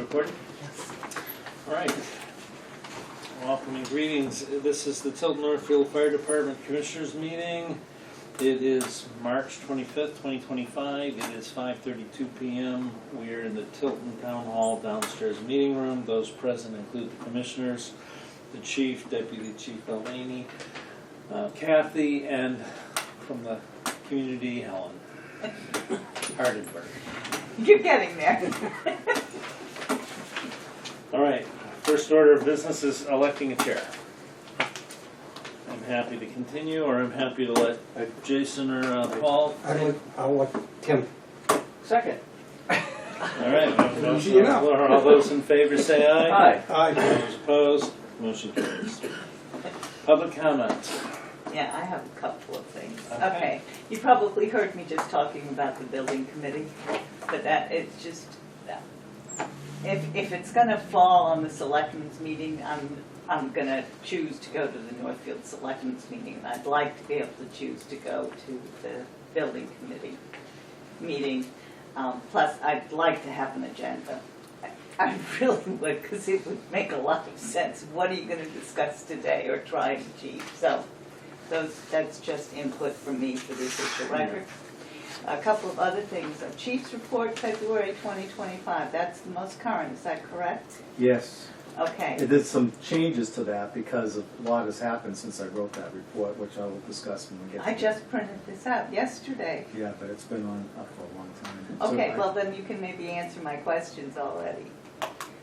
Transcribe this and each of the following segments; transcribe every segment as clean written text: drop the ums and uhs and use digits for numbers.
recording? Yes. All right. Welcome and greetings. This is the Tilton Northfield Fire Department Commissioners Meeting. It is March 25th, 2025. It is 5:32 p.m. We are in the Tilton Town Hall downstairs meeting room. Those present include the commissioners, the chief, Deputy Chief Delaney, Kathy, and from the community, Helen Hardenberg. You're getting there. All right, first order of business is electing a chair. I'm happy to continue, or I'm happy to let Jason or Paul. I'll let Tim. Second. All right, we have a motion You on the know. floor. All those in favor say aye. Aye. Those opposed, motion carries. Public comment. Yeah, I have a couple of things. Okay. Okay, you probably heard me just talking about the building committee, but that it's just, if it's gonna fall on the selectmen's meeting, I'm gonna choose to go to the Northfield Selectmen's meeting, and I'd like to be able to choose to go to the building committee meeting. Plus, I'd like to have an agenda. I really would, because it would make a lot of sense. What are you gonna discuss today, or try to achieve? So, that's just input from me for the official record. A couple of other things. A Chief's report, February 2025. That's the most current, is that correct? Yes. Okay. It did some changes to that because a lot has happened since I wrote that report, which I will discuss when we get to I it. just printed this out yesterday. Yeah, but it's been on up for a long time. Okay, So well then you can maybe answer my questions already.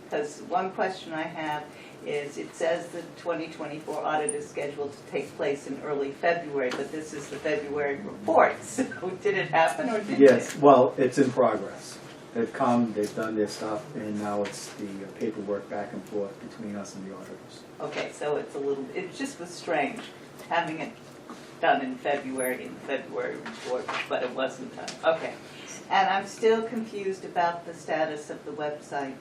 Because one question I have is, it says the 2024 audit is scheduled to take place in early February, but this is the February report. So did it happen or didn't it? Yes, well, it's in progress. They've come, they've done their stuff, and now it's the paperwork back and forth between us and the auditors. Okay, so it just was strange having it done in February report, but it wasn't done. Okay. And I'm still confused about the status of the website,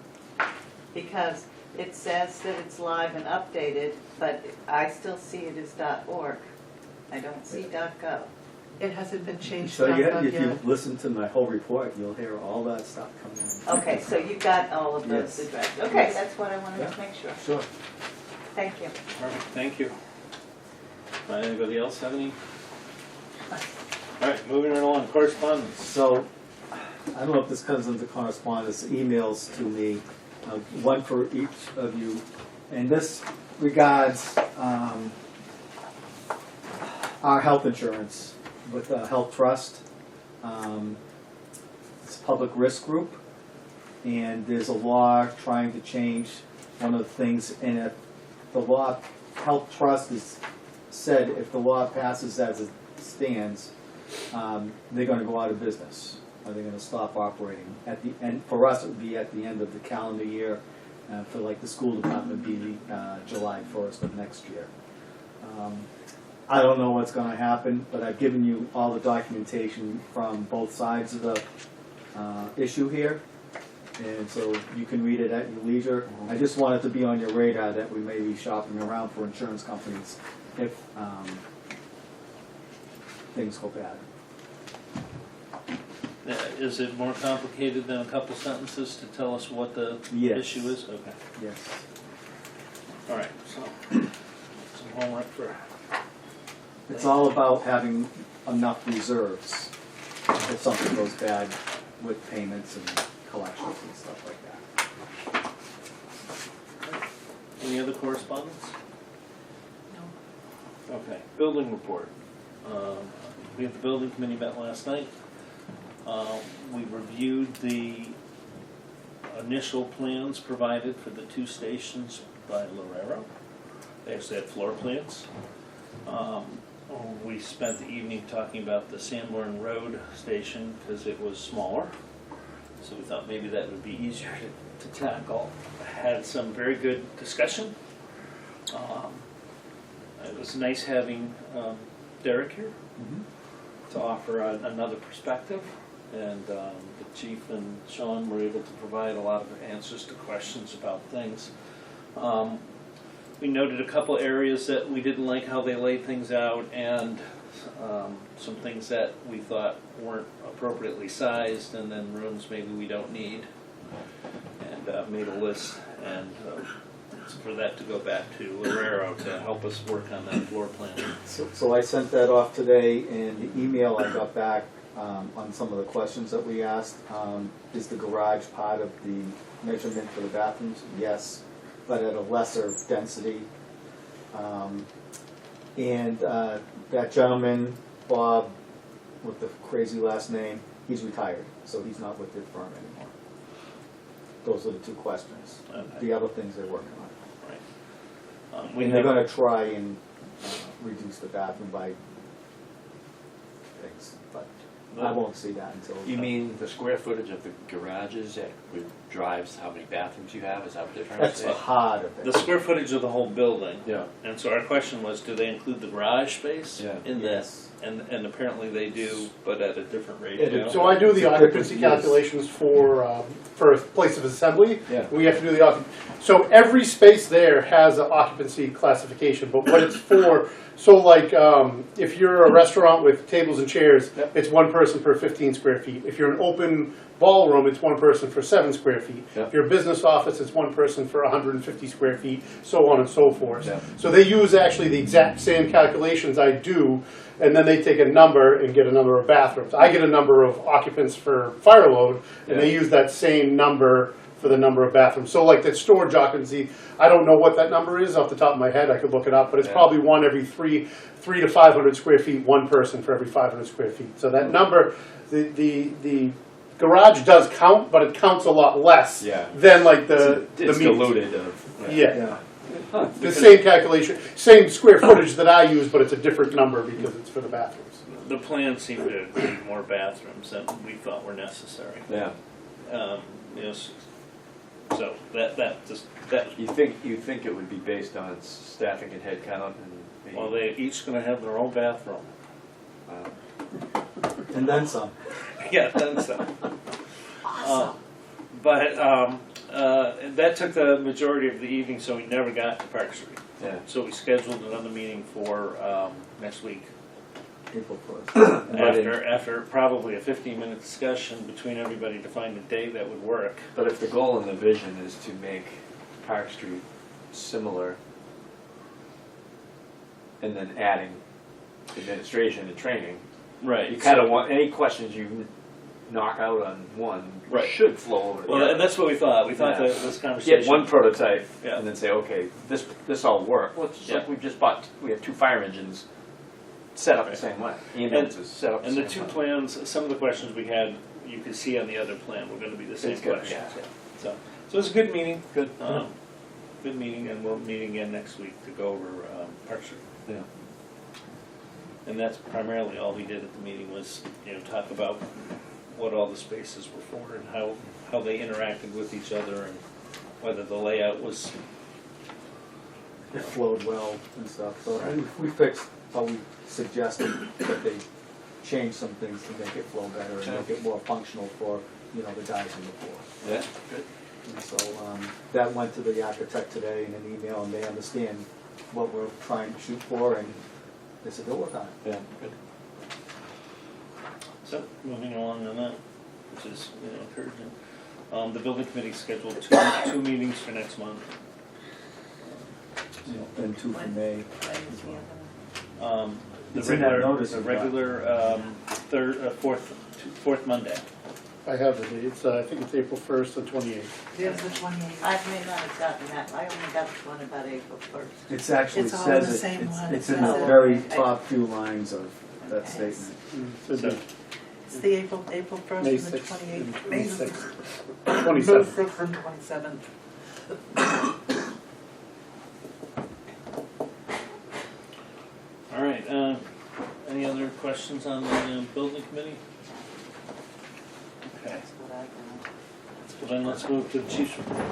because it says that it's live and updated, but I still see it as .org. I don't see .gov. It hasn't been changed So to you, .gov if you yet. listen to my whole report, you'll hear all that stuff coming in. Okay, so you've got all of those Yes. addressed. Okay, Yes. that's what I wanted Yeah. to make sure. Sure. Thank you. Perfect, thank you. Anybody else have any? All right, moving right along, correspondence. So, I don't know if this comes into correspondence, emails to me, one for each of you. And this regards our health insurance with the Health Trust. It's a public risk group, and there's a law trying to change one of the things in it. The law, Health Trust has said if the law passes as it stands, they're going to go out of business. Or they're going to stop operating at the end. For us, it would be at the end of the calendar year. For like the school department, it'd be July 1st of next year. I don't know what's going to happen, but I've given you all the documentation from both sides of the issue here, and so you can read it at your leisure. I just want it to be on your radar that we may be shopping around for insurance companies if things go bad. Is it more complicated than a couple sentences to tell us what the Yes. issue is? Okay. Yes. All right, so some homework for. It's all about having enough reserves if something goes bad with payments and collections and stuff like that. Any other correspondence? No. Okay, building report. We had the building committee met last night. We reviewed the initial plans provided for the two stations by Lorero. They actually had floor plans. We spent the evening talking about the Sanborn Road station because it was smaller. So we thought maybe that would be easier to tackle. Had some very good discussion. It was nice having Derek here to offer another perspective. And the chief and Sean were able to provide a lot of answers to questions about things. We noted a couple areas that we didn't like how they laid things out, and some things that we thought weren't appropriately sized, and then rooms maybe we don't need. and made a list, and for that to go back to Lorero to help us work on that floor plan. So I sent that off today, and the email I got back on some of the questions that we asked, is the garage part of the measurement for the bathrooms? Yes, but at a lesser density. And that gentleman, Bob, with the crazy last name, he's retired, so he's not with the firm anymore. Those are the two questions. Okay. The other things they're working on. Right. And they're gonna try and reduce the bathroom by things, but I won't see that until. You mean the square footage of the garages that drives how many bathrooms you have? Is that what they're trying to That's say? the heart of it. The square footage of the whole building. Yeah. And so our question was, do they include the garage space Yeah. in Yes. this? And apparently they do, but at a different ratio. So I do It's the a different occupancy use. calculations for a place of assembly. Yeah. We have to do the so every space there has an occupancy classification, but what it's for, so like if you're a restaurant with tables and chairs, Yep. it's one person per 15 square feet. If you're an open ballroom, it's one person for 7 square feet. Yep. If you're a business office, it's one person for 150 square feet, so on and so forth. Yep. So they use actually the exact same calculations I do, and then they take a number and get a number of bathrooms. I get a number of occupants for fire load, and they Yeah. use that same number for the number of bathrooms. So like that storage occupancy, I don't know what that number is off the top of my head, I could look it up, but it's Yeah. probably one every three to 500 square feet, one person for every 500 square feet. So that number, the garage does count, but it counts a lot less Yeah. than like the It's meters. diluted of. Yeah. Huh. The same calculation, same square footage that I use, but it's a different number because it's for the bathrooms. The plan seemed to include more bathrooms than we thought were necessary. Yeah. You know, so that just, that, You think it would be based on staffing and head count and maybe, well, they're each gonna have their own bathroom. And then some. Yeah, that's so. But that took the majority of the evening, so we never got to Park Street. yeah. So we scheduled another meeting for next week. April 1st. After probably a 15-minute discussion between everybody to find a day that would work. But if the goal and the vision is to make Park Street similar, and then adding administration and training, Right. you kind of want any questions you knock out on one Right. should flow over to the Well, other. and that's what we thought. We thought Yeah. that this conversation. Get one prototype Yeah. and then say, okay, this all worked. Well, it's just like Yeah. we just bought, we have 2 fire engines set up the same way. Ambulances set up the And same the two way. plans, some of the questions we had, you could see on the other plan, were going to be the same It's good, questions. yeah. So it was a good meeting. Good. Good meeting, and we'll meet again next week to go over Park Street. Yeah. And that's primarily all we did at the meeting was, talk about what all the spaces were for and how they interacted with each other and whether the layout was. It flowed well and stuff, so we fixed how we suggested that they change some things to make it flow better and make it more functional for, the guys on the floor. Yeah, good. And so, that went to the architect today in an email, and they understand what we're trying to shoot for, and they said they'll work on it. Yeah, good. So, moving along on that, which is, encouraging. The building committee scheduled two meetings for next month. And 2 for May. The It's in that regular, notice the you got. regular, fourth Monday. I have the dates, I think it's April 1st and 28th. There's the 28th. I may not have gotten that, I only got one about April 1st. It's actually It's all says in the it, same one. it's in the Oh, very okay. top few lines of that Okay. statement. Should be It's the April 1st May and the 6th 28th. and May 26th. 6th. 27th. And 27th. All right, any other questions on the building committee? Okay, That's what I got. well then let's move to the chief's report.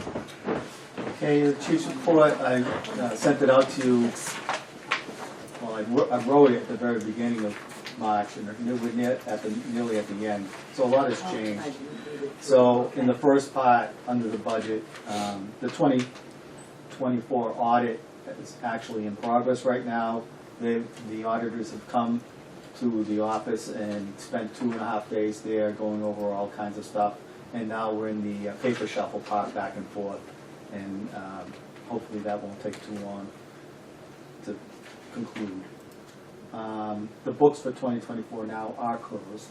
Okay, the chief's report, I sent it out to you, well, I wrote it at the very beginning of March, and we're nearly at the end, so a lot has changed. I didn't read it. So in the first part, under the budget, the 2024 audit is actually in progress right now. The auditors have come to the office and spent 2.5 days there going over all kinds of stuff. and now we're in the paper shuffle part back and forth, and hopefully that won't take too long to conclude. The books for 2024 now are closed.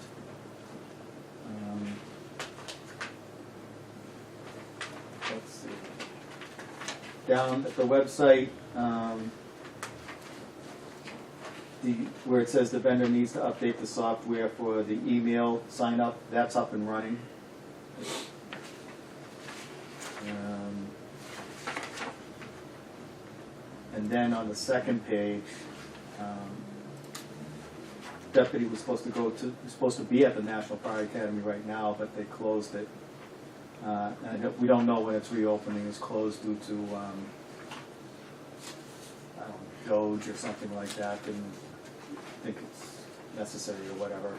Let's see. Down at the website, where it says the vendor needs to update the software for the email sign up, that's up and running. And then on the second page, deputy was supposed to be at the National Fire Academy right now, but they closed it. And we don't know when it's reopening. It's closed due to I don't know, Doge or something like that. Didn't think it's necessary or whatever.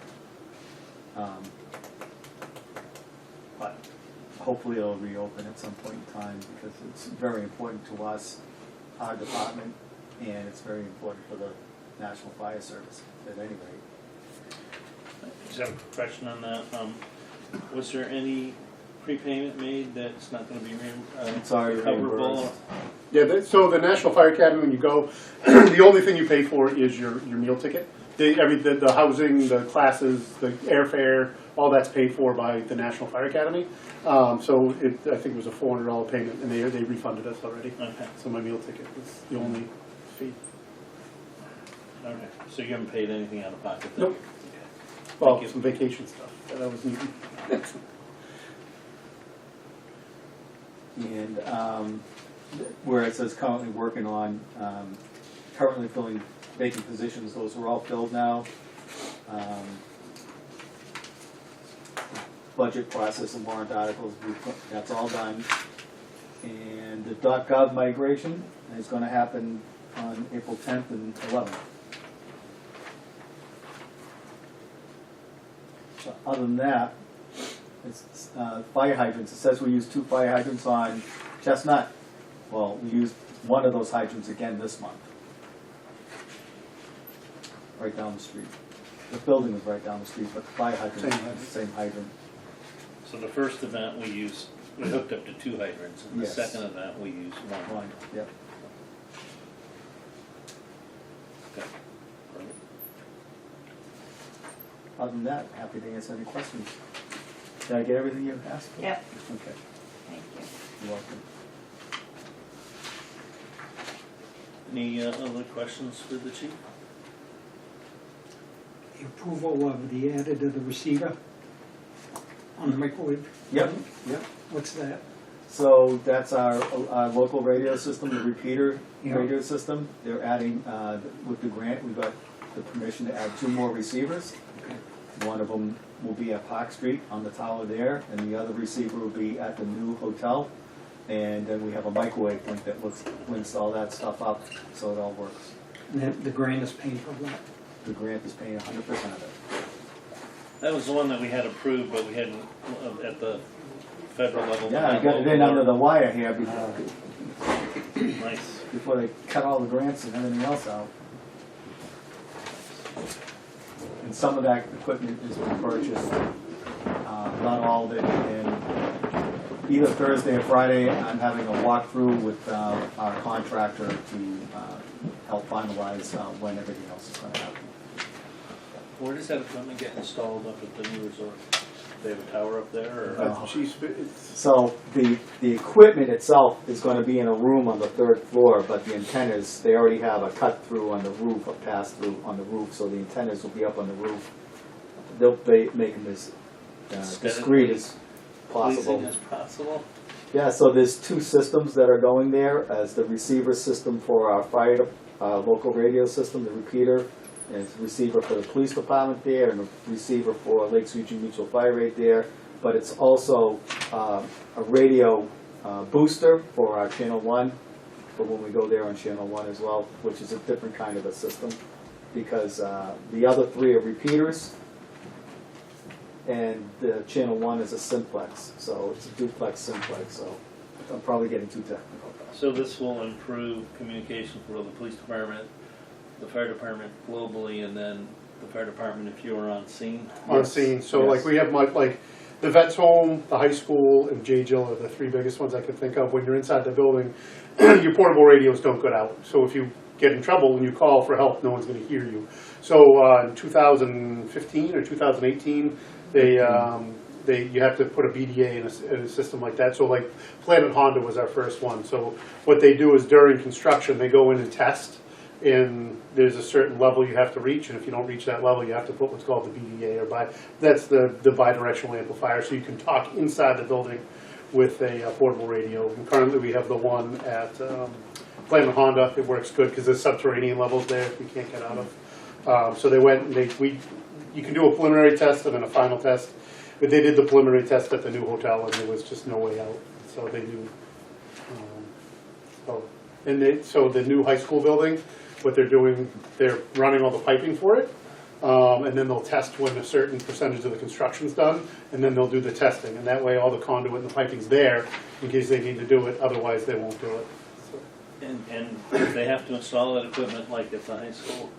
But hopefully it'll reopen at some point in time, because it's very important to us, our department, and it's very important for the National Fire Service at any rate. Just have a question on that. Was there any prepayment made that's not gonna be It's already recoverable? reimbursed. Yeah, so the National Fire Academy, when you go, the only thing you pay for is your meal ticket. The housing, the classes, the airfare, all that's paid for by the National Fire Academy. So I think it was a $400 payment, and they refunded us already. Okay, So my meal ticket was the only fee. okay. So you haven't paid anything out of pocket then? Nope. Okay. Well, you. some vacation stuff that I was needing. And where it says currently working on, currently filling vacant positions, those are all filled now. Budget process and warrant articles, that's all done. And the .gov migration is gonna happen on April 10th and 11th. So other than that, it's fire hydrants. It says we used 2 fire hydrants on Chestnut. Well, we used one of those hydrants again this month. Right down the street. The building was right down the street, but the fire hydrant was the same hydrant. So the first event we hooked up to 2 hydrants, and the Yes. second event we used 1. One, yep. Okay. Other than that, happy to answer any questions. Did I get everything you asked for? Yep, Okay, thank you. you're welcome. Any other questions for the chief? The approval of the added of the receiver on the microwave. Yep, yep. What's that? So that's our local radio system, the repeater Yeah. radio system. They're adding, with the grant, we got the permission to add 2 more receivers. One of them will be at Park Street on the tower there, and the other receiver will be at the new hotel. And then we have a microwave link that links all that stuff up, so it all works. And then the grant is paying for that. The grant is paying 100% of it. That was the one that we had approved, but we hadn't at the federal level. Yeah, I got it in under the wire here Nice. before they cut all the grants and everything else out. And some of that equipment is purchased, not all of it, and either Thursday or Friday, I'm having a walkthrough with our contractor to help finalize when everything else is going to happen. Where does that equipment get installed up at the new resort? They have a tower up there, or? Geez, it's So the equipment itself is going to be in a room on the 3rd floor, but the antennas, they already have a cut through on the roof, a pass through on the roof, so the antennas will be up on the roof. They'll be making this discreet as possible. Pleasing as possible? Yeah, so there's 2 systems that are going there, as the receiver system for our fire, local radio system, the repeater, and it's a receiver for the police department there, and a receiver for Lakes Region Mutual Fire Rate there. But it's also a radio booster for our Channel 1, for when we go there on Channel 1 as well, which is a different kind of a system, because the other 3 are repeaters, and the Channel 1 is a simplex, so it's a duplex simplex, so I'm probably getting too technical. So this will improve communication for the police department, the fire department globally, and then the fire department if you were on scene? on scene. So Yes. like we have the vet's home, the high school, and J. Jill are the three biggest ones I could think of. When you're inside the building, your portable radios don't get out. So if you get in trouble and you call for help, no one's going to hear you. So in 2015 or 2018, you have to put a BDA in a system like that. So like Planet Honda was our first one. So what they do is during construction, they go in and test. And there's a certain level you have to reach, and if you don't reach that level, you have to put what's called the BDA, or that's the bidirectional amplifier, so you can talk inside the building with a portable radio. And currently we have the one at Planet Honda. It works good because there's subterranean levels there we can't get out of. So they went and you can do a preliminary test and then a final test. But they did the preliminary test at the new hotel, and there was just no way out. So they knew. So the new high school building, what they're doing, they're running all the piping for it, and then they'll test when a certain percentage of the construction's done, and then they'll do the testing, and that way all the conduit and the piping's there in case they need to do it, otherwise they won't do it. So. And if they have to install that equipment like at the high school,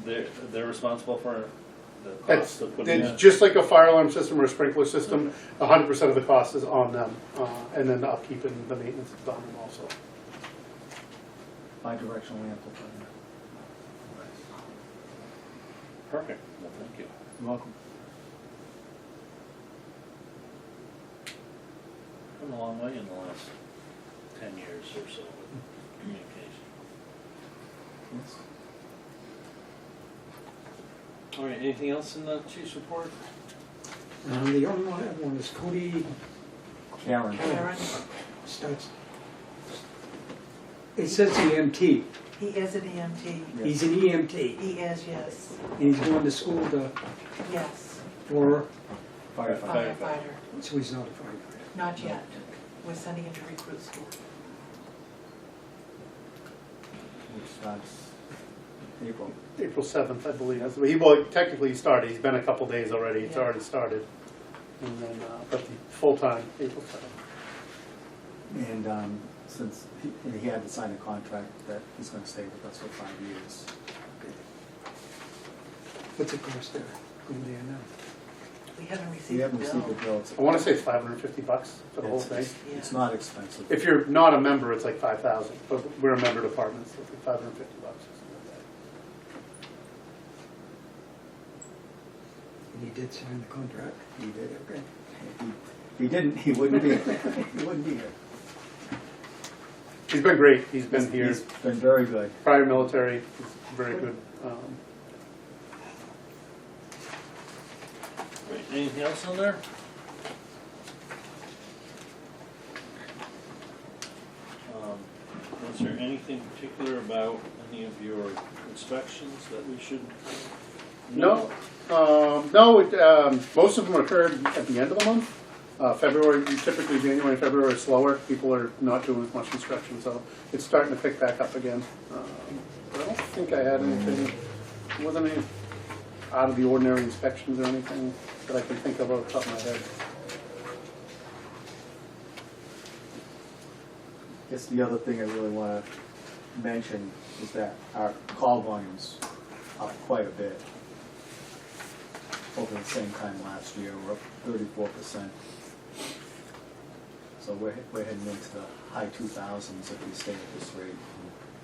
they're responsible for the cost of putting It's it? just like a fire alarm system or a sprinkler system, 100% of the cost is on them, and then the upkeep and the maintenance is on them also. Bidirectional amplifier. Perfect, well, thank you. You're welcome. Come a long way in the last 10 years or so with communication. Yes. All right, anything else in the chief's report? The only one is Cody Karen. Karen, starts. It says EMT. he is an EMT. He's an EMT. He is, yes. And he's going to school Yes. for, Firefighter. Firefighter. so he's not a firefighter. Not yet. We're sending him to recruit school. Which starts April. April 7th, I believe. Technically he started. He's been a couple days already. It's Yeah. already started. And then, but the full-time, April 7th. And since he had to sign a contract that he's going to stay with us for 5 years. What's it cost there? Going there now? We haven't We received the haven't received the bill. bill. I want to say it's $550 for the whole thing. It's not expensive. If you're not a member, it's like 5,000, but we're a member department, so it's like $550 or something like And he did sign the contract. He did. Okay. If he didn't, he wouldn't be. He wouldn't be here. that. He's been great. He's been here, He's been very good. prior military, he's very good. Right, anything else on there? Was there anything particular about any of your inspections that we should know? No, most of them occurred at the end of the month. February, typically January and February are slower. People are not doing as much construction, so it's starting to pick back up again. But I don't think I had anything, wasn't any out of the ordinary inspections or anything that I can think of off the top of my head. I guess the other thing I really want to mention is that our call volume's up quite a bit. Over the same time last year, we're up 34%. So we're heading into the high 2000s if we stay at this rate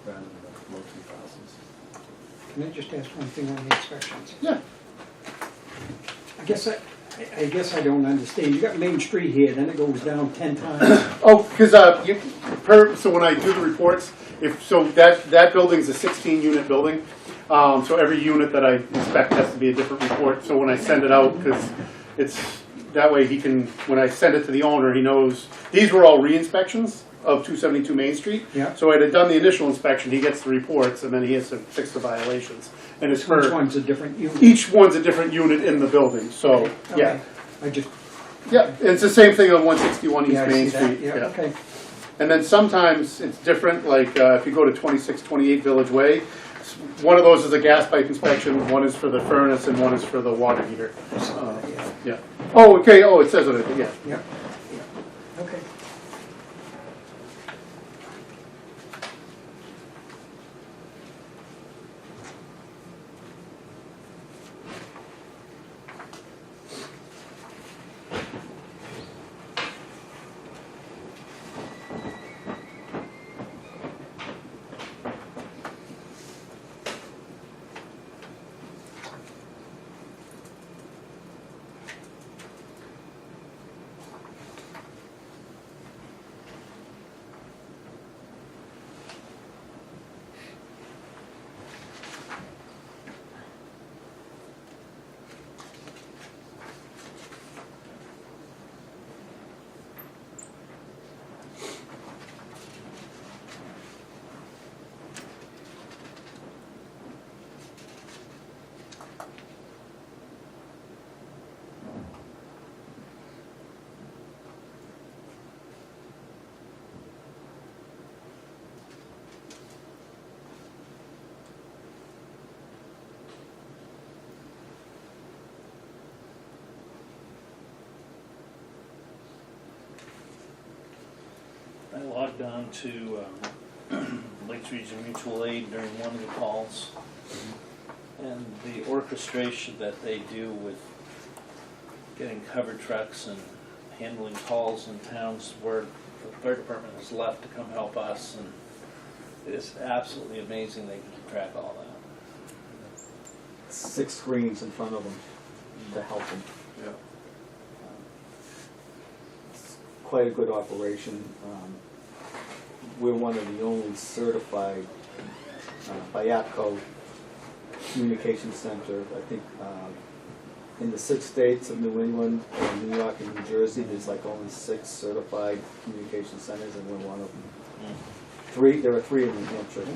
rather than the low 2000s. Can I just ask one thing on the inspections? Yeah. I guess I don't understand. You got Main Street here, then it goes down 10 times. Oh, because so when I do the reports, that building's a 16-unit building. So every unit that I inspect has to be a different report. So when I send it out, because that way he can, when I send it to the owner, he knows, these were all re-inspections of 272 Main Street. Yeah. So I had done the initial inspection, he gets the reports, and then he has to fix the violations. And it's Each for, one's a different unit. each one's a different unit in the building, so, yeah. Okay. Yeah, it's the same thing on 161 East Yeah, I Main see that. Street. Yeah, okay. And then sometimes it's different, like if you go to 2628 Village Way, one of those is a gas pipe inspection, one is for the furnace, and one is for the water heater. Yeah. Oh, okay, it says it, yeah. Yeah. Yeah. Okay. I logged on to Lakes Region Mutual Aid during one of the calls, and the orchestration that they do with getting covered trucks and handling calls in towns where the fire department has left to come help us, and it's absolutely amazing they can keep track of all that. 6 screens in front of them to help them. Yeah. It's quite a good operation. We're one of the only certified by APCO communication center. I think in the 6 states of New England, New York and New Jersey, there's like only 6 certified communication centers, and we're one of them. There are 3 in New Hampshire.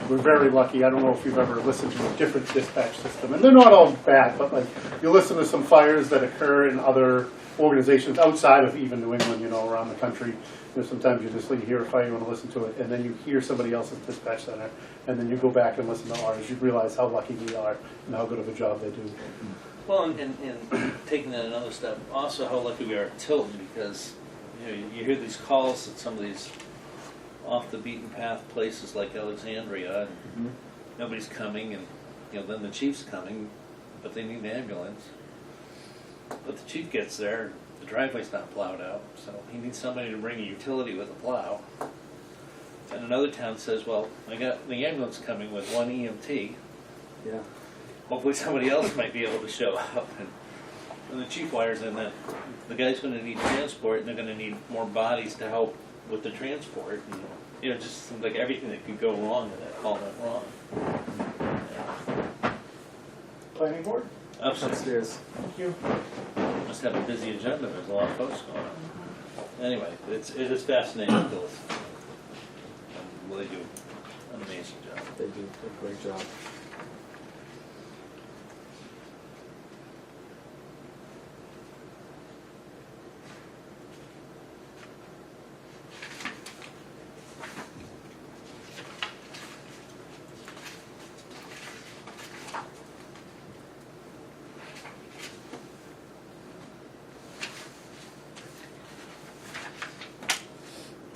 We're very lucky. I don't know if you've ever listened to a different dispatch system, and they're not all bad, but like you listen to some fires that occur in other organizations outside of even New England, you know, around the country. You know, sometimes you hear a fire, you want to listen to it, and then you hear somebody else's dispatch center, and then you go back and listen to ours. You realize how lucky we are and how good of a job they do. Well, and taking that another step, also how lucky we are at Tilton, because you hear these calls at some of these off the beaten path places like Alexandria, and nobody's coming, and then the chief's coming, but they need an ambulance. But the chief gets there, the driveway's not plowed out, so he needs somebody to bring a utility with a plow. And another town says, well, I got the ambulance coming with 1 EMT. Yeah. Hopefully somebody else might be able to show up. And the chief wires in that the guy's going to need transport, and they're going to need more bodies to help with the transport. And, it just seems like everything that could go wrong with that call went wrong. Planning board? Upstairs. Thank you. Must have a busy agenda. There's a lot of folks going on. Anyway, it is fascinating to listen. Well, they do an amazing job. They do a great job.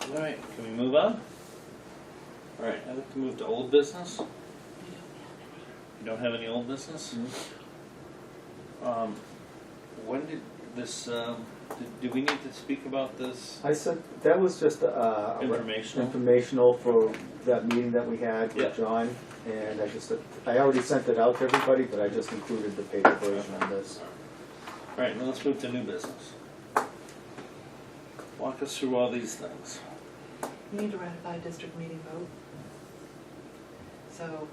All right, can we move on? All right, I'd like to move to old business. You don't have any old business? When did this, do we need to speak about this? I said, that was just informational for that meeting that we had Yeah. with John, and I already sent it out to everybody, but I just included the paper version on this. All right, now let's move to new business. Walk us through all these things. You need to ratify a district meeting vote. So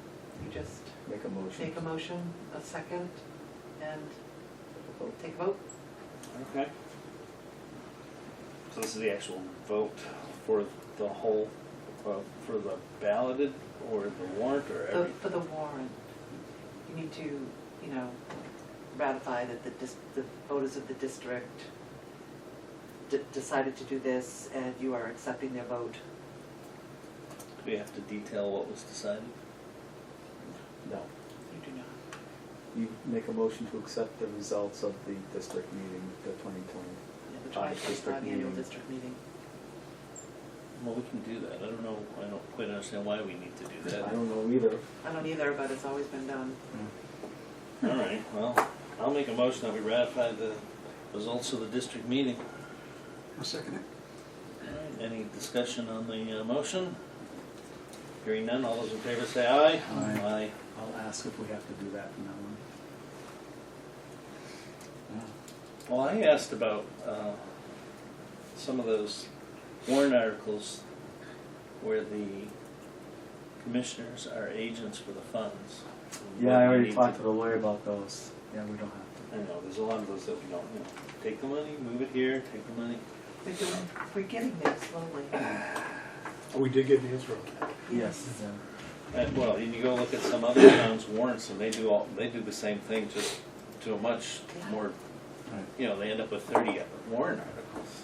you just Make a motion. make a motion, a second, and take a vote. Okay. So this is the actual vote for the whole, for the balloted or the warrant or every? For the warrant, you need to, ratify that the voters of the district decided to do this, and you are accepting their vote. Do we have to detail what was decided? No. You do not. You make a motion to accept the results of the district meeting, the 2020. The District 2025 annual meeting. district meeting. Well, we can do that. I don't quite understand why we need to do that. I don't know either. I don't either, but it's always been done. All right, well, I'll make a motion that we ratify the results of the district meeting. I'll second it. All right, any discussion on the motion? Hearing none, all those in favor say aye. Aye. I'll ask if we have to do that from now on. Well, I asked about some of those warrant articles where the commissioners are agents for the funds. Yeah, I already Need talked to the lawyer about those. Yeah, we don't have I know, there's a lot of those that we don't, take the money, move it here, take the money. We're getting there slowly. We did get an answer on that. to. Yes. Well, and you go look at some other towns' warrants, and they do the same thing, just to a much more, they end up with 30 warrant articles.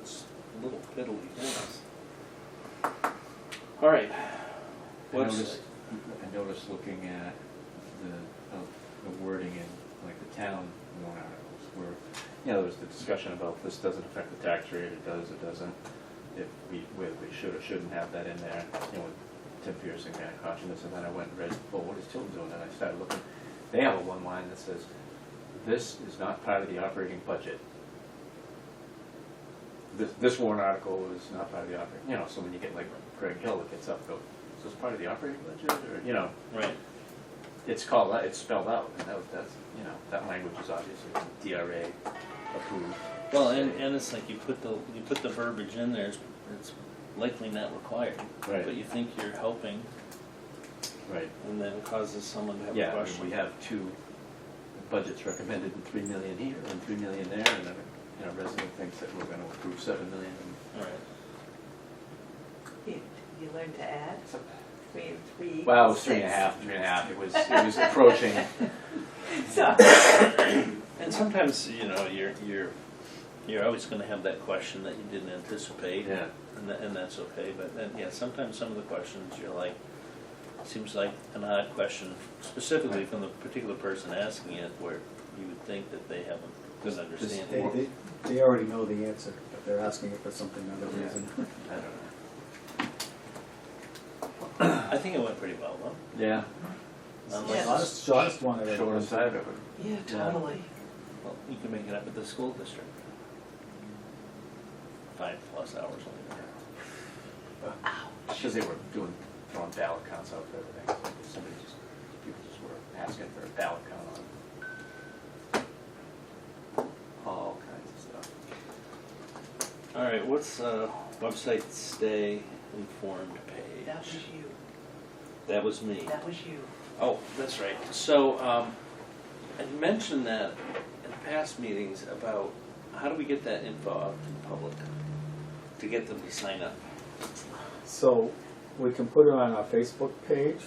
It's little fiddly things. All right. I noticed looking at the wording in like the town warrant articles where you know, there was the discussion about this doesn't affect the tax rate, it does, it doesn't. If we should or shouldn't have that in there, you know, with Tim Pearson kind of cautioned us, and then I went and read, well, what is Tilton doing? And I started looking, they have a one line that says, this is not part of the operating budget. This warrant article is not part of the operating, you know, so when you get like Craig Hill that gets up, and goes, is this part of the operating budget, or, you know, Right. it's called out, it's spelled out, and that's, you know, that language is obviously DRA approved. Well, and it's like you put the verbiage in there, it's likely not required. Right. But you think you're helping, Right. and then it causes someone to have a Yeah, I mean, question. we have two budgets recommended, and 3 million here and 3 million there, and then, you know, resident thinks that we're gonna approve 7 million. All right. You learned to add? 3 and 3. Well, it was 6. 3.5, it was approaching. So, And sometimes, you know, you're always gonna have that question that you didn't anticipate. Yeah. And that's okay, but then, yeah, sometimes some of the questions, you're like, seems like an odd question, specifically from the particular person asking it, where you would think that they have a good understanding. They already know the answer, but they're asking it for something other Yeah. reason. I don't know. I think it went pretty well, though. Yeah. Unlike- Yeah. Shortest one I've ever Short been and to. side of it. Yeah, totally. Well, you can make it up at the school district. 5+ hours later. Because they were throwing ballot counts out for everything. People just were asking for a ballot count on all kinds of stuff. All right, what's website stay informed page? That was you. That was me. That was you. Oh, that's right. So, I mentioned that in past meetings about how do we get that info out to the public to get them to sign up? So, we can put it on our Facebook page.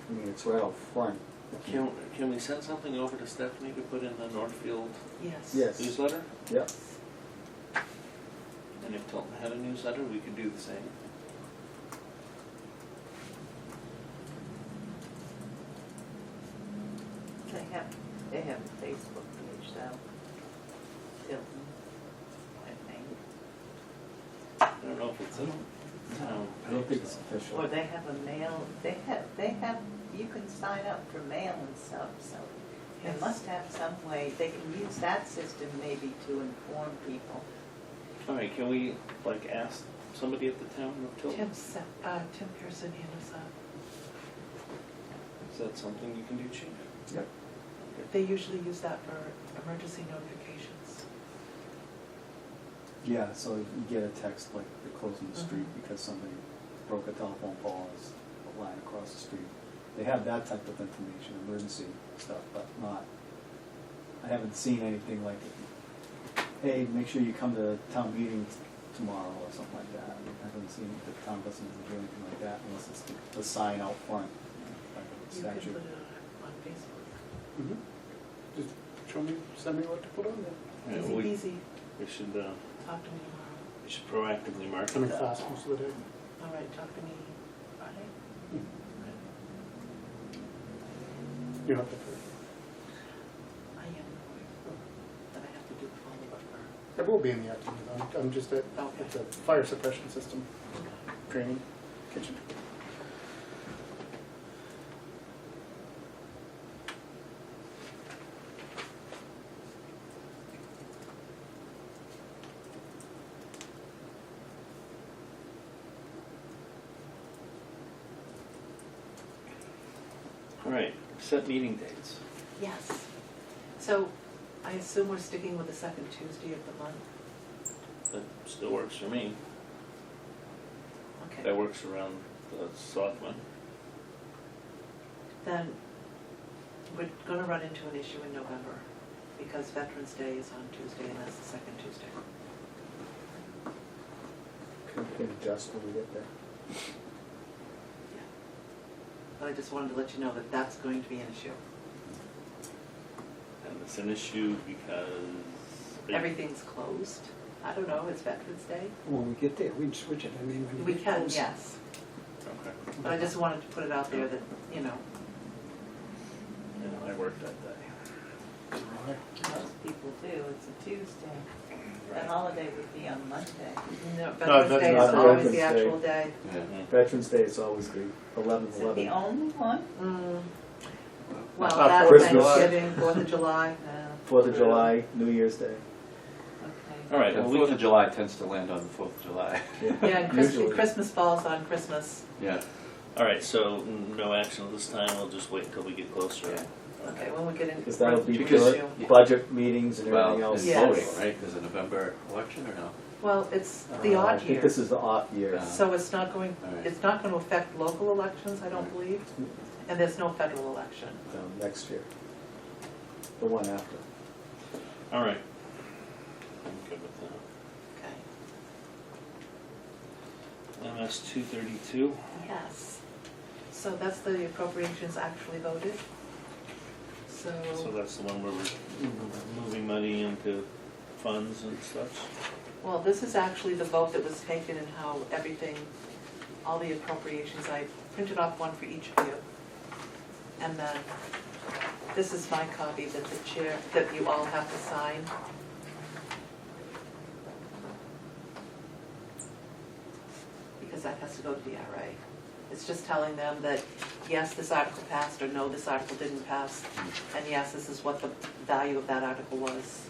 I mean, it's right out front. Can we send something over to Stephanie to put in the Northfield Yes. Yes, newsletter? yep. And if Tilton had a newsletter, we could do the same. they have a Facebook page though. Tilton, I think. I don't know if it's a town I don't think page, it's though. Or official. they have a mail, they have, you can sign up for mail and stuff, so they Yes. must have some way, they can use that system maybe to inform people. All right, can we, like, ask somebody at the town of Tilton? Tim Pearson handles that. Is that something you can do, Chief? Yep. They usually use that for emergency notifications. Yeah, so you get a text like they're closing the street because somebody broke a telephone pole, there's a line across the street. They have that type of information, emergency stuff, but not, I haven't seen anything like, hey, make sure you come to town meeting tomorrow or something like that. I haven't seen, the town doesn't do anything like that unless it's the sign out front, like a You can statute. put it on Facebook. Mhm. Just send me what to put on there. Yeah, Easy peasy. We should, Talk to me tomorrow. we should proactively market I'm in that. class most of the day. All right, talk to me Friday. You don't have to. I am going, but I have to do the follow-up for. I will be in the afternoon. I'm just at, Okay. it's a fire suppression system training kitchen. All right, set meeting dates. Yes. So I assume we're sticking with the second Tuesday of the month? That still works for me. Okay. That works around the selectmen. Then we're gonna run into an issue in November because Veterans Day is on Tuesday and that's the second Tuesday. Can adjust when we get there. But I just wanted to let you know that that's going to be an issue. And it's an issue because... Everything's closed. I don't know, it's Veterans Day. When we get there, we'd switch it, I mean, when We you get can, close. yes. Okay. But I just wanted to put it out there that, you know, I worked that day. Most people do, it's a Tuesday. The holiday would be on Monday. No, that's Veterans Day is not always Veterans the Day. actual day. Yeah. Veterans Day is always the 11/11. Is it the only one? Well, Not that's Christmas. Thanksgiving, 4th of July. 4th of July, New Year's Day. Okay. All right, The well, we 4th can, of July tends to land on the 4th of July. Yeah, and Usually. Christmas falls on Christmas. Yeah. all right, so no action this time, we'll just wait until we get closer. Yeah. Okay, when we get into. Because that'll be Because- during budget meetings and everything Well, else. it's Yes. voting, right? There's a November election or no? Well, it's the I odd think year, this is the off year. so it's not going, All right. it's not going to affect local elections, I don't believe, and there's no federal election. Next year. The one after. All right. I'm good with Okay. that. MS 232. Yes. So that's the appropriations actually voted. So So, that's the one where we're moving money into funds and such. well, this is actually the vote that was taken and how everything, all the appropriations, I printed off one for each of you. And then, this is my copy that the chair, that you all have to sign. Because that has to go to the RA. It's just telling them that, yes, this article passed, or no, this article didn't pass, and yes, this is what the value of that article was.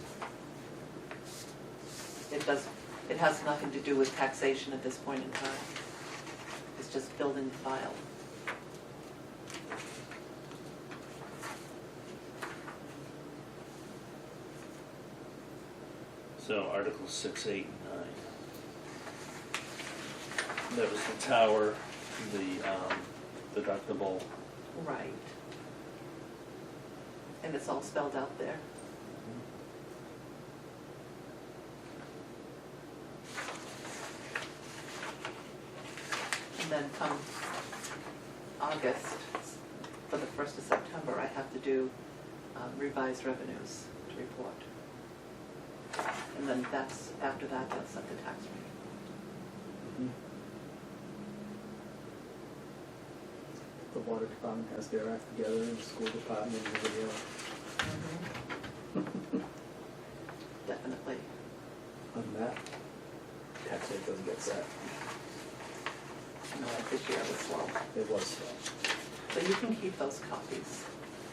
It has nothing to do with taxation at this point in time. It's just building the file. So Articles 6, 8, and 9. That was the tower, the deductible. Right. And it's all spelled out there. And then come August, for the 1st of September, I have to do revised revenues to report. And then that's, after that, they'll set the tax rate. The water department has their act together, and the school department and everybody else. Definitely. Other than that, tax rate doesn't get set. No, this year was slow. It was slow. But you can keep those copies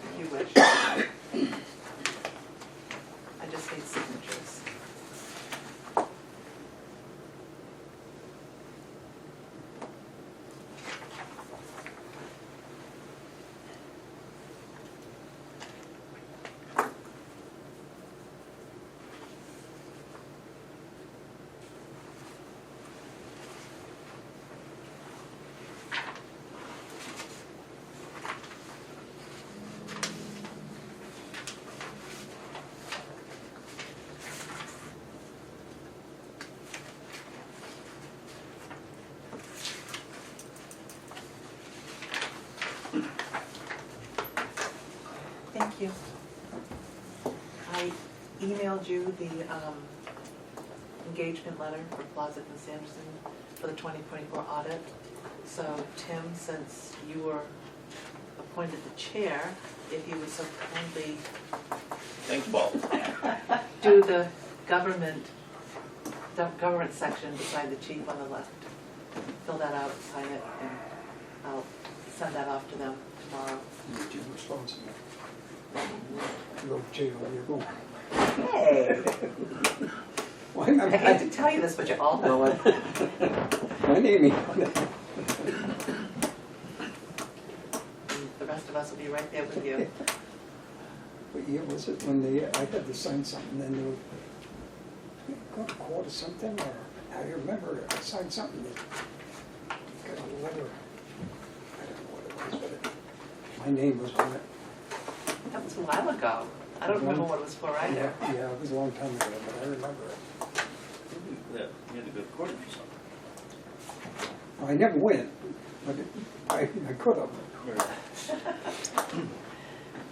if you wish. I just need signatures. Thank you. I emailed you the engagement letter for Plaza and Sanderson for the 2024 audit. So Tim, since you were appointed the chair, if you would so kindly Thanks, Paul. do the government section beside the chief on the left. Fill that out, sign it, and I'll send that off to them tomorrow. Jim responsible. Go to jail, you're going. Hey, Why I hate to tell you this, but you all know it. My name The rest of us will be right there with you. What year was it when they, I had to sign something, then they were going to court or something, or I remember I signed something that got a letter. I don't know what it was, but my name was on it. That was a while ago. I don't remember what it was for either. Yeah, it was a long time ago, but I remember it. Yeah, you had to go to court for something. I never went, but I could have.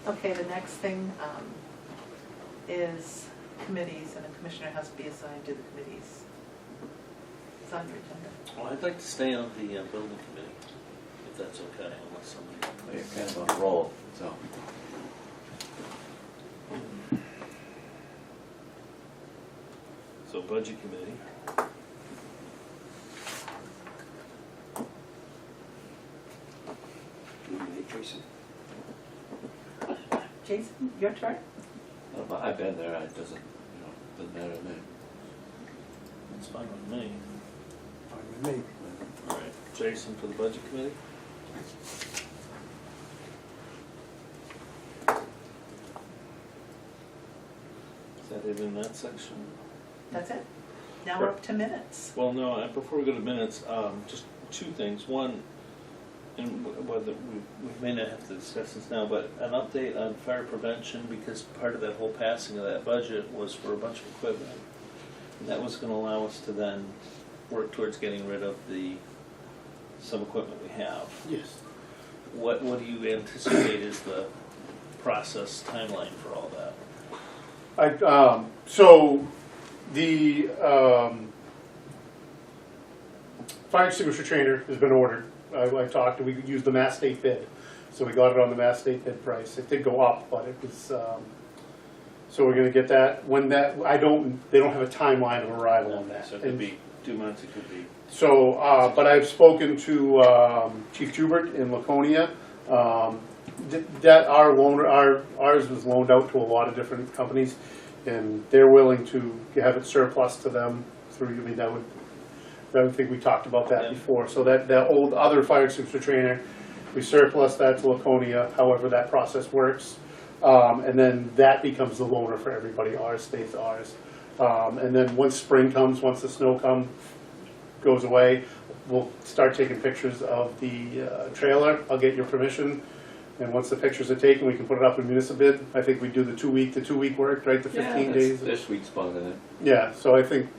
Okay, the next thing is committees, and a commissioner has to be assigned to the committees. It's on your agenda. Well, I'd like to stay on the building committee, if that's okay, unless somebody. You're kind of on a roll, so. go budget committee. Hey, Jason. Jason, your turn? I've been there, it doesn't, doesn't matter to me. That's fine with me. Fine with me. All right, Jason for the budget committee? Is that it in that section? That's it. Now we're up to minutes. Well, no, before we go to minutes, just two things. One, and whether we may not have to discuss this now, but an update on fire prevention, because part of that whole passing of that budget was for a bunch of equipment. And that was gonna allow us to then work towards getting rid of some equipment we have. Yes. What do you anticipate is the process timeline for all that? So the fire extinguisher trainer has been ordered. I talked, we used the Mass State bid, so we got it on the Mass State bid price. It did go up, but it was, so we're gonna get that. When that, they don't have a timeline of arrival on that. So it could be 2 months, it could be. So, but I've spoken to Chief Jubert in Laconia. That ours was loaned out to a lot of different companies, and they're willing to have it surplus to them through, I mean, I think we talked about that Yeah. before. So that old other fire extinguisher trainer, we surplus that to Laconia, however that process works. And then that becomes the loaner for everybody, ours stays ours. And then once spring comes, once the snow goes away, we'll start taking pictures of the trailer. I'll get your permission. And once the pictures are taken, we can put it up in municipal bid. I think we do the 2 week work, right, the 15 days. Their sweet spot in it. Yeah, so I think,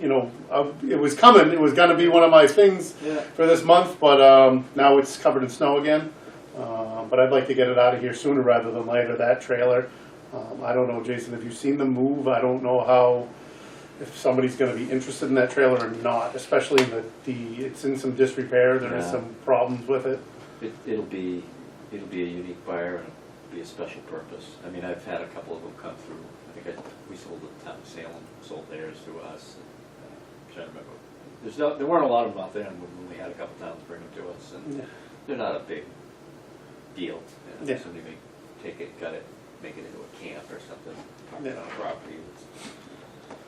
it was coming, it was gonna be one of my things Yeah. for this month, but now it's covered in snow again. But I'd like to get it out of here sooner rather than later, that trailer. I don't know, Jason, have you seen the move? I don't know if somebody's gonna be interested in that trailer or not, especially it's in some disrepair, there is Yeah. some problems with it. It'll be a unique fire and it'll be a special purpose. I mean, I've had a couple of them come through. I think we sold it to town of Salem, sold theirs through us. I'm trying to remember. There weren't a lot of them out there, and we only had a couple towns bring them to us, and they're not a big deal. Yeah. Somebody may take it, cut it, make it into a camp or something, park it Yeah. on a property.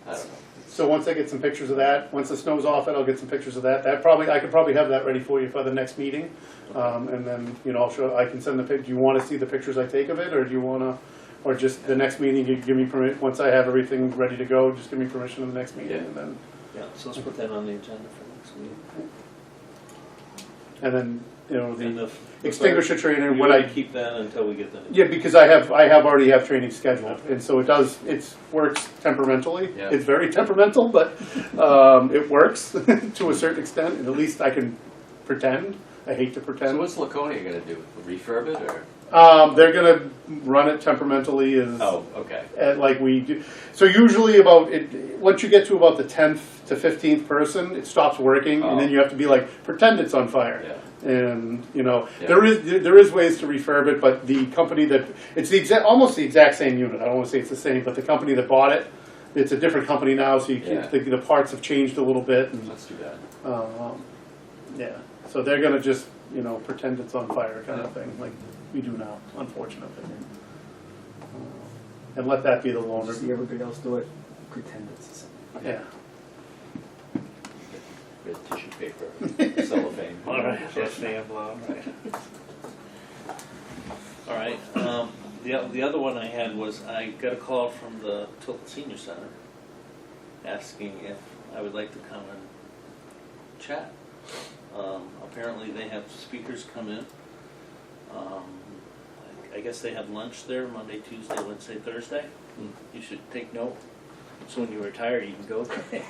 I don't know. So once I get some pictures of that, once the snow's off it, I'll get some pictures of that. I could probably have that ready for you for the next meeting. And then, I can send do you want to see the pictures I take of it, or do you want to, or just the next meeting, you give me permit, once I have everything ready to go, just give me permission in the next meeting, Yeah. and then, Yeah, so let's put that on the agenda for next week. and then, And the extinguisher trainer, You when want I, to keep that until we get the. yeah, because I already have training scheduled, and so it works temperamentally. Yeah. It's very temperamental, but, it works to a certain extent, and at least I can pretend. I hate to So pretend. what's Laconia gonna do? Refurb it or? They're gonna run it temperamentally as, Oh, okay. like we do. So usually once you get to about the 10th to 15th person, it stops working, and then Oh. you have to be like, pretend it's on fire. Yeah. And, Yeah. there is ways to refurb it, but the company it's almost the exact same unit. I don't wanna say it's the same, but the company that bought it, it's a different company now, so Yeah. the parts have changed a little bit. And, That's too bad. yeah, so they're gonna just, pretend it's on fire kind of thing, like we do now, unfortunately. And let that be the loaner. See everybody else do it, pretend it's the same. Yeah. Red tissue paper, cellophane. All right, yes, they have, right. All right, the other one I had was, I got a call from the Tilton Senior Center asking if I would like to come and chat. Apparently they have speakers come in. I guess they have lunch there Monday, Tuesday, Wednesday, Thursday. You should take note, so when you retire, you can go there.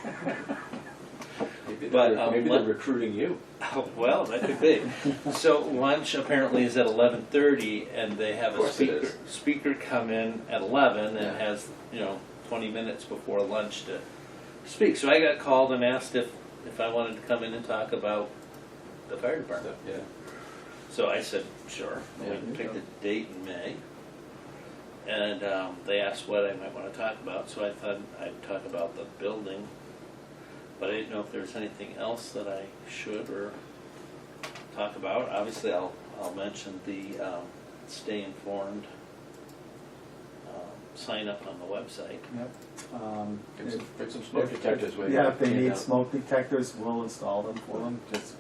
Maybe But, they're recruiting you. Oh, well, that could be. So lunch apparently is at 11:30, and they have Of a course it speaker come in at 11 and Yeah. has 20 minutes before lunch to speak. So I got called and asked if I wanted to come in and talk about the fire department. Yeah. So I said sure. Yeah. We picked a date in May, And they asked what I might want to talk about, so I thought I'd talk about the building. But I didn't know if there was anything else that I should or talk about. Obviously, I'll mention the stay informed sign up on the website. Yep. Bring some smoke detectors with you. Yeah, if they Hand need out. smoke detectors, we'll install them for them, just,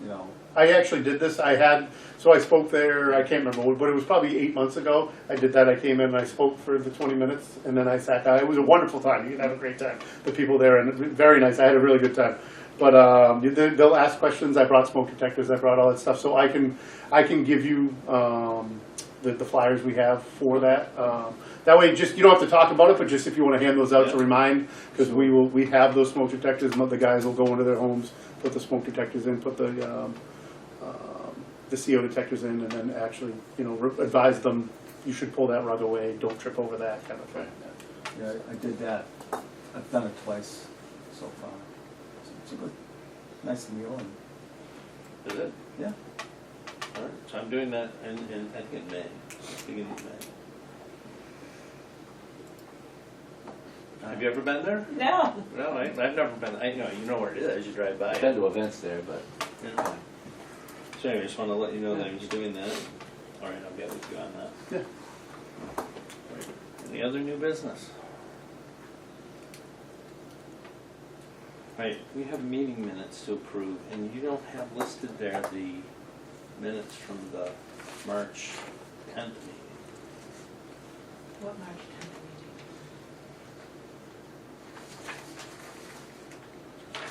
I actually did this. So I spoke there, I can't remember, but it was probably 8 months ago. I did that. I came in and I spoke for the 20 minutes and then I sat down. It was a wonderful time. You can have a great time. The people there, and very nice. I had a really good time. But they'll ask questions. I brought smoke detectors. I brought all that stuff. So I can give you the flyers we have for that. That way, just you don't have to talk about it, but just if you want to hand those out to remind, because we have those smoke detectors. The guys will go into their homes, put the smoke detectors in, put the CO detectors in, and then actually, advise them you should pull that rug away, don't trip over that kind of thing. yeah, I did that. I've done it twice so far. It's a good, nice meal, and Is it? yeah. All right. So I'm doing that I think in May, beginning of May. Have you ever been there? No, No, I've never been. You know where it is. You drive by. I've been to events there, but Yeah. So anyway, I just want to let you know that I was doing that. All right, I'll get with you on that. Yeah. Right. Any other new business? Right, we have meeting minutes to approve, and you don't have listed there the minutes from the March 10th meeting. What March 10th meeting?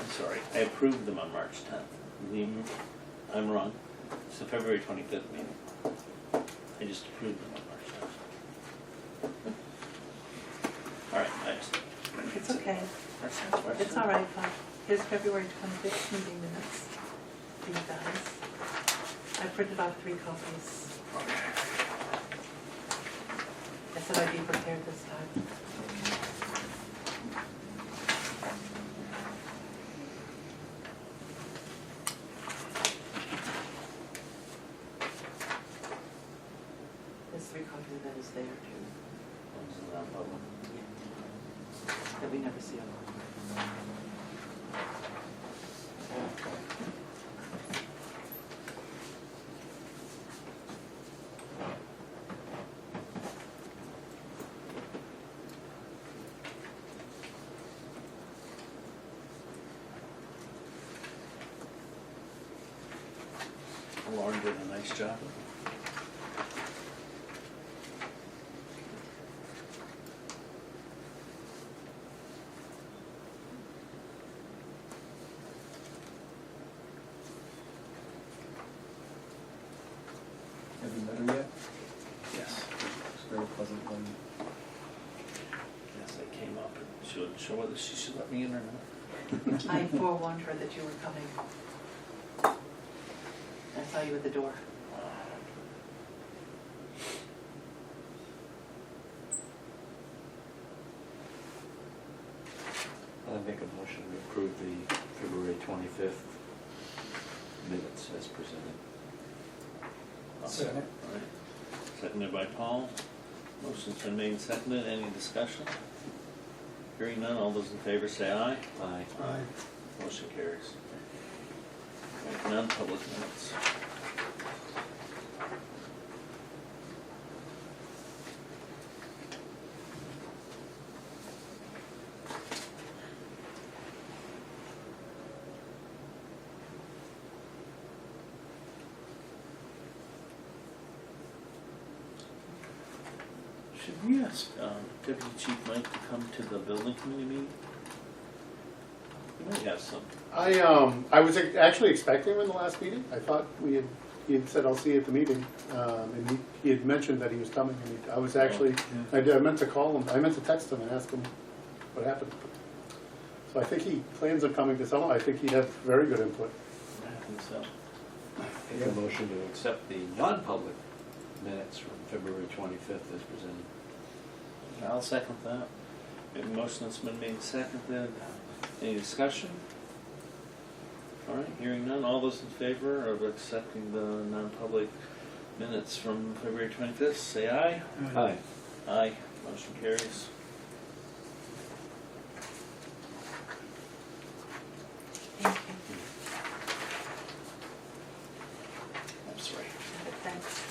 I'm sorry, I approved them on March 10th. I'm wrong. It's the February 25th meeting. I just approved them on March 10th. All right, next. It's okay. That's It's all right, Bob. Here's February 25th meeting minutes for you guys. I printed off 3 copies. I said I'd be prepared this time. There's 3 copies of that is there too, that we never see online. Lauren did a nice job. Have you met her yet? Yes. It's very pleasant lady. Yes, I came up and she wasn't sure whether she should let me in or not. I forewarned her that you were coming. I saw you at the door. I make a motion to approve the February 25th minutes as presented. Second. All right. Seconded by Paul. Motion's been made and seconded. Any discussion? Hearing none, all those in favor say aye. Aye. Aye. Motion carries. Right, non-public minutes. Should we ask Deputy Chief Mike to come to the building committee meeting? We might have some. I was actually expecting him in the last meeting. I thought he had said, I'll see you at the meeting. And he had mentioned that he was coming. And I was actually, I meant to call him, I meant to text him and ask him what happened. So I think he plans on coming to some, I think he'd have very good input. I think so. Make a motion to accept the non-public minutes from February 25th as presented. I'll second that. We have a motion that's been made and seconded. Any discussion? All right, hearing none. All those in favor of accepting the non-public minutes from February 25th, say aye. Aye. Aye. Motion carries. Thank you. That's right. Thanks.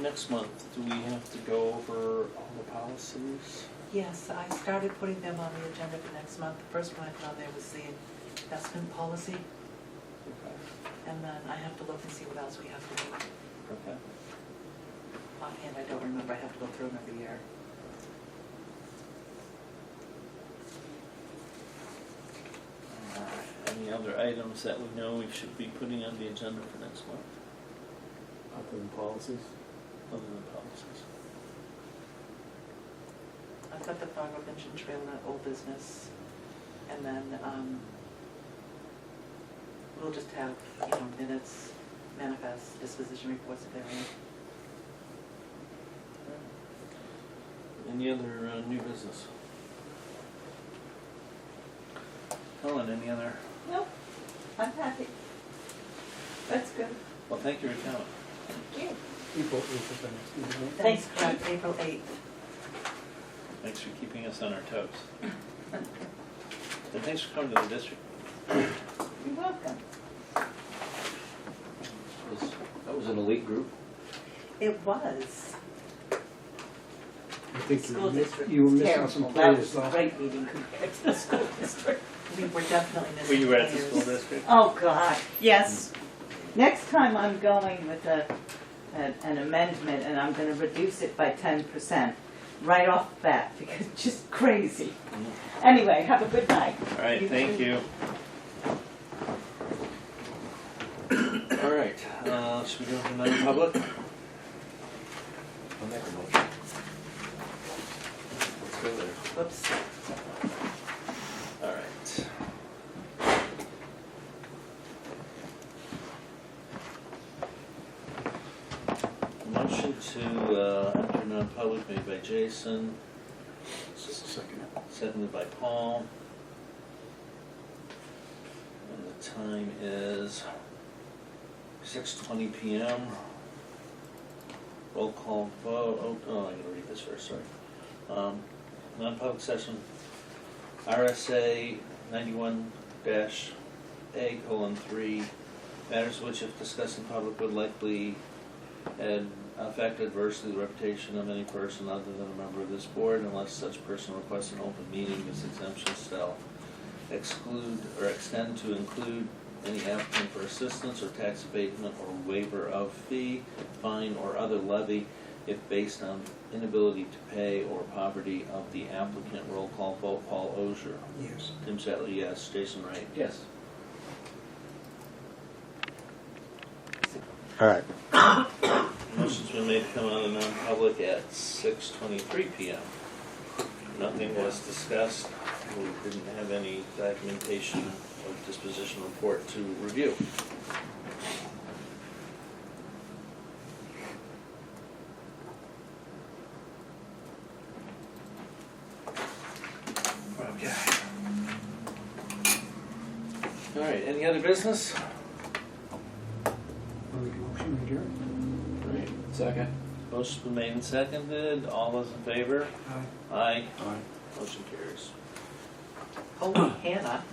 Next month, do we have to go over all the policies? Yes, I started putting them on the agenda for next month. The first one I put on there was the investment policy, Okay. and then I have to look and see what else we have to do. Okay. Offhand, I don't remember, I have to go through them every year. All right. Any other items that we know we should be putting on the agenda for next month, Other than policies? other than policies? I've got the Fog Prevention Trail in old business, and then, we'll just have, minutes, manifest, disposition reports if they're in. Any other new business? Helen, any other? Nope, I'm happy. That's good. Well, thank you for coming. Thank you. April 8th is the next meeting. Thanks, Craig, April 8th. Thanks for keeping us on our toes. And thanks for coming to the district. You're welcome. That was an elite group. It was. I think School district you were was missing terrible. some That players was a though. great meeting compared to the school district. We were definitely Were missing you at the players. school district? Oh, God, yes. Next time I'm going with an amendment, and I'm gonna reduce it by 10%, right off the bat, because it's just crazy. Anyway, have a good night. All right, thank you. All right, should we go to non-public? I'll make a motion. Let's go there. Whoops. All right. Motion to enter non-public made by Jason, Second. seconded by Paul. And the time is 6:20 PM. Roll call vote, oh, I gotta read this first, sorry. Non-public session, RSA 91-A:3, matters which if discussed in public would likely affect adversely the reputation of any person other than a member of this board unless such person requests an open meeting. This exemption shall exclude or extend to include any applicant for assistance or tax abatement or waiver of fee, fine, or other levy if based on inability to pay or poverty of the applicant. Roll call vote, Paul Ogier. Yes. Tim Sattler, yes. Jason Wright. Yes. All right. Motion's been made to come out of non-public at 6:23 PM. Nothing was discussed. We didn't have any documentation or disposition report to review. Okay. All right, any other business? I'll make a motion, adjourn. All right. Second. Motion's been made and seconded. All those in favor? Aye. Aye. Aye. Motion carries. Holy Hannah.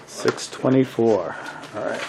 6:24. All right.